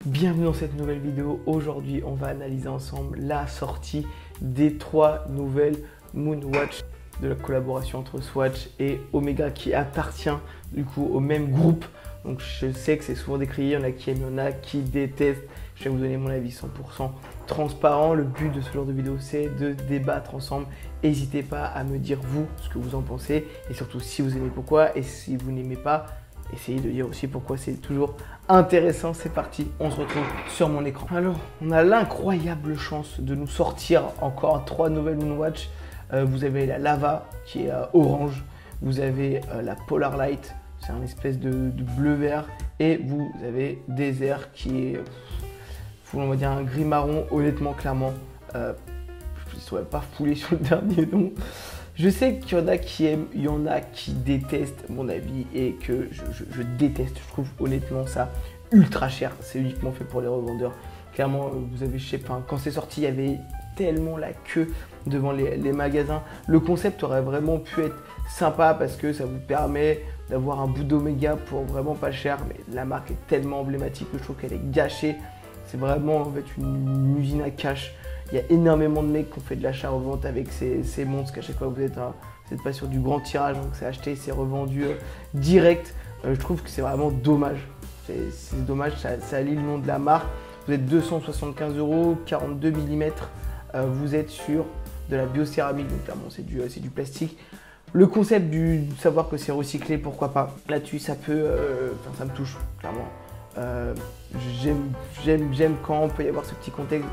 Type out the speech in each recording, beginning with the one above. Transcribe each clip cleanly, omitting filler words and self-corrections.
Bienvenue dans cette nouvelle vidéo. Aujourd'hui, on va analyser ensemble la sortie des 3 nouvelles Moonwatch de la collaboration entre Swatch et Omega qui appartient du coup au même groupe. Donc je sais que c'est souvent décrié, il y en a qui aiment, il y en a qui détestent. Je vais vous donner mon avis 100% transparent. Le but de ce genre de vidéo, c'est de débattre ensemble. N'hésitez pas à me dire vous ce que vous en pensez et surtout si vous aimez pourquoi, et si vous n'aimez pas, essayez de dire aussi pourquoi. C'est toujours intéressant. C'est parti, on se retrouve sur mon écran. Alors, on a l'incroyable chance de nous sortir encore 3 nouvelles Moonwatch. Vous avez la Lava qui est orange, vous avez la Polar Light, c'est un espèce de bleu-vert, et vous avez Desert qui est, on va dire, un gris marron. Honnêtement, clairement, je ne saurais pas fouler sur le dernier nom. Je sais qu'il y en a qui aiment, il y en a qui détestent mon avis et que je déteste. Je trouve honnêtement ça ultra cher. C'est uniquement fait pour les revendeurs. Clairement, vous avez, je sais pas, quand c'est sorti, il y avait tellement la queue devant les magasins. Le concept aurait vraiment pu être sympa parce que ça vous permet d'avoir un bout d'Omega pour vraiment pas cher. Mais la marque est tellement emblématique que je trouve qu'elle est gâchée. C'est vraiment en fait une usine à cash. Il y a énormément de mecs qui ont fait de l'achat-revente avec ces montres, qu'à chaque fois vous n'êtes pas sur du grand tirage, donc c'est acheté, c'est revendu direct. Je trouve que c'est vraiment dommage. C'est dommage, ça allie le nom de la marque. Vous êtes 275 €, 42 mm. Vous êtes sur de la biocéramique, donc clairement c'est du plastique. Le concept de savoir que c'est recyclé, pourquoi pas. Là-dessus, ça me touche, clairement. J'aime quand on peut y avoir ce petit concept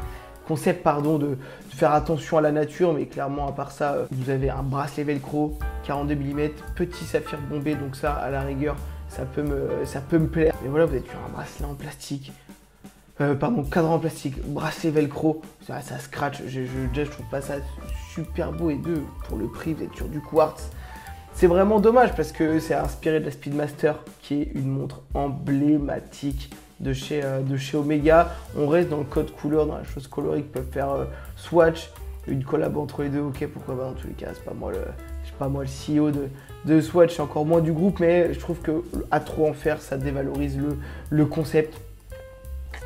de faire attention à la nature, mais clairement à part ça, vous avez un bracelet velcro 42 mm, petit saphir bombé, donc ça à la rigueur ça peut me plaire. Mais voilà, vous êtes sur un bracelet en plastique, cadran en plastique, bracelet velcro, ça scratch. Je trouve pas ça super beau, et pour le prix, vous êtes sur du quartz. C'est vraiment dommage parce que c'est inspiré de la Speedmaster, qui est une montre emblématique de chez Omega. On reste dans le code couleur, dans la chose colorique que peuvent faire Swatch. Une collab entre les deux, ok, pourquoi pas. Dans tous les cas, c'est pas moi le CEO de Swatch, encore moins du groupe, mais je trouve que à trop en faire, ça dévalorise le concept.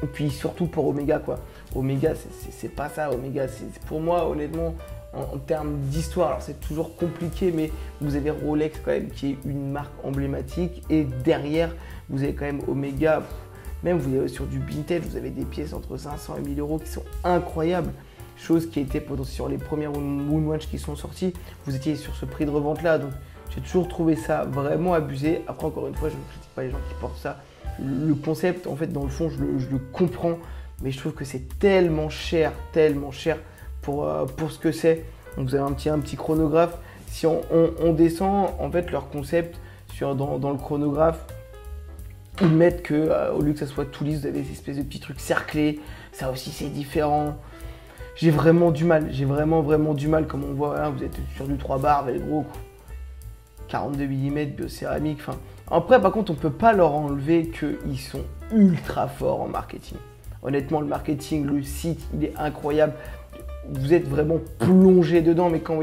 Et puis surtout pour Omega, quoi. Omega, c'est pas ça. Omega, c'est pour moi, honnêtement, en termes d'histoire, alors c'est toujours compliqué, mais vous avez Rolex quand même, qui est une marque emblématique, et derrière, vous avez quand même Omega. Même vous avez sur du vintage, vous avez des pièces entre 500 et 1000 € qui sont incroyables. Chose qui était sur les premières Moonwatch qui sont sorties, vous étiez sur ce prix de revente là. Donc j'ai toujours trouvé ça vraiment abusé. Après, encore une fois, je ne critique pas les gens qui portent ça. Le concept, en fait, dans le fond, je le comprends, mais je trouve que c'est tellement cher pour ce que c'est. Donc vous avez un petit chronographe. Si on descend, en fait, leur concept dans le chronographe, ils mettent que au lieu que ça soit tout lisse, vous avez des espèces de petits trucs cerclés. Ça aussi, c'est différent. J'ai vraiment du mal. J'ai vraiment du mal. Comme on voit, là, vous êtes sur du 3 bars, velcro, 42 mm, biocéramique. Enfin, après, par contre, on peut pas leur enlever qu'ils sont ultra forts en marketing. Honnêtement, le marketing, le site, il est incroyable. Vous êtes vraiment plongé dedans. Mais quand vous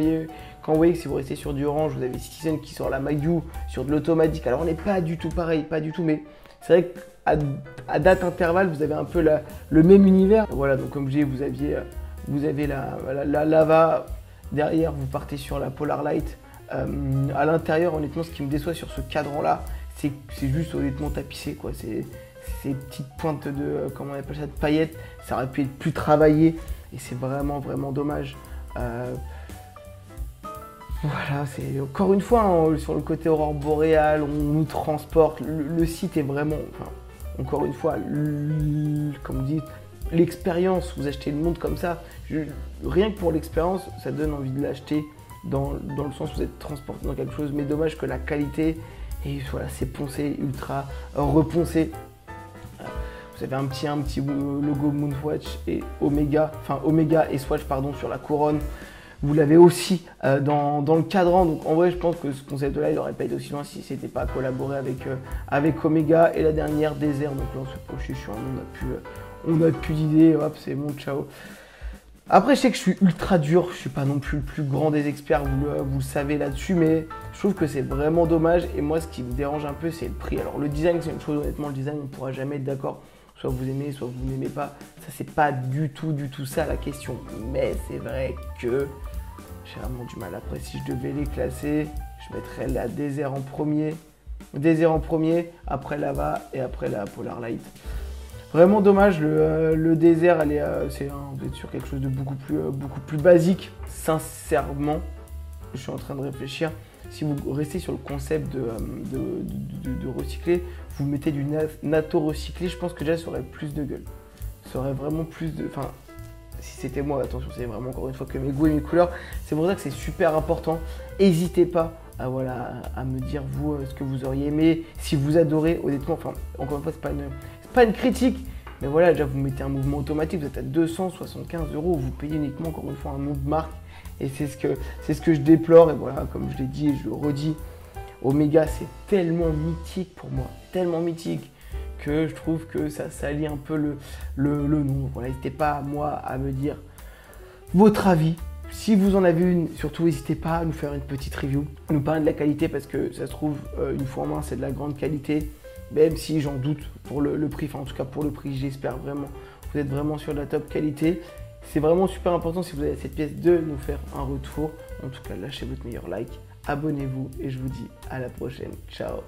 voyez que si vous restez sur du orange, vous avez Citizen qui sort la Mayu, sur de l'automatique. Alors, on n'est pas du tout pareil, pas du tout, mais c'est vrai qu'à date intervalle, vous avez un peu le même univers. Voilà, donc comme je disais, vous avez la Lava. Derrière, vous partez sur la Polar Light. À l'intérieur, honnêtement, ce qui me déçoit sur ce cadran-là, c'est juste honnêtement tapissé, quoi. Ces petites pointes comment on appelle ça, de paillettes, ça aurait pu être plus travaillé, et c'est vraiment dommage. Voilà, c'est encore une fois, hein, sur le côté aurore boréale, on nous transporte. Le site est vraiment, enfin, encore une fois, comme vous dites, l'expérience. Vous achetez une montre comme ça, rien que pour l'expérience, ça donne envie de l'acheter dans le sens où vous êtes transporté dans quelque chose. Mais dommage que la qualité, et voilà, c'est poncé, ultra reponcé. Vous avez un petit logo Moonwatch et Omega et Swatch, pardon, sur la couronne. Vous l'avez aussi dans le cadran. Donc en vrai, je pense que ce concept-là, il n'aurait pas été aussi loin si c'était pas collaboré avec Omega. Et la dernière, Desert. Donc là, on se projette sur on a plus d'idées. Hop, c'est bon, ciao. Après, je sais que je suis ultra dur. Je suis pas non plus le plus grand des experts. Vous le savez là-dessus, mais je trouve que c'est vraiment dommage. Et moi, ce qui me dérange un peu, c'est le prix. Alors le design, c'est une chose. Honnêtement, le design, on ne pourra jamais être d'accord. soit vous aimez, soit vous n'aimez pas. Ça, c'est pas du tout ça la question. Mais c'est vrai que j'ai vraiment du mal. Après, si je devais les classer, je mettrais la Désert en premier. Désert en premier, après Lava et après la Polar Light. Vraiment dommage, le Désert, vous êtes sur quelque chose de beaucoup plus basique. Sincèrement, je suis en train de réfléchir. Si vous restez sur le concept de recycler, vous mettez du natto recyclé, je pense que déjà ça aurait plus de gueule. Ça aurait vraiment plus de... Enfin, si c'était moi, attention, c'est vraiment encore une fois que mes goûts et mes couleurs. C'est pour ça que c'est super important. N'hésitez pas à me dire, vous, ce que vous auriez aimé, si vous adorez, honnêtement. Enfin, encore une fois, c'est pas une critique. Mais voilà, déjà, vous mettez un mouvement automatique, vous êtes à 275 €, vous payez uniquement, encore une fois, un nom de marque. Et c'est ce que je déplore. Et voilà, comme je l'ai dit et je le redis, Omega, c'est tellement mythique pour moi, tellement mythique, que je trouve que ça salit un peu le nom. Voilà, n'hésitez pas, moi, à me dire votre avis. Si vous en avez une, surtout n'hésitez pas à nous faire une petite review, nous parler de la qualité, parce que ça se trouve, une fois en main, c'est de la grande qualité. Même si j'en doute pour le prix, enfin en tout cas pour le prix, j'espère vraiment, vous êtes vraiment sur la top qualité. C'est vraiment super important si vous avez cette pièce de nous faire un retour. En tout cas, lâchez votre meilleur like, abonnez-vous et je vous dis à la prochaine. Ciao.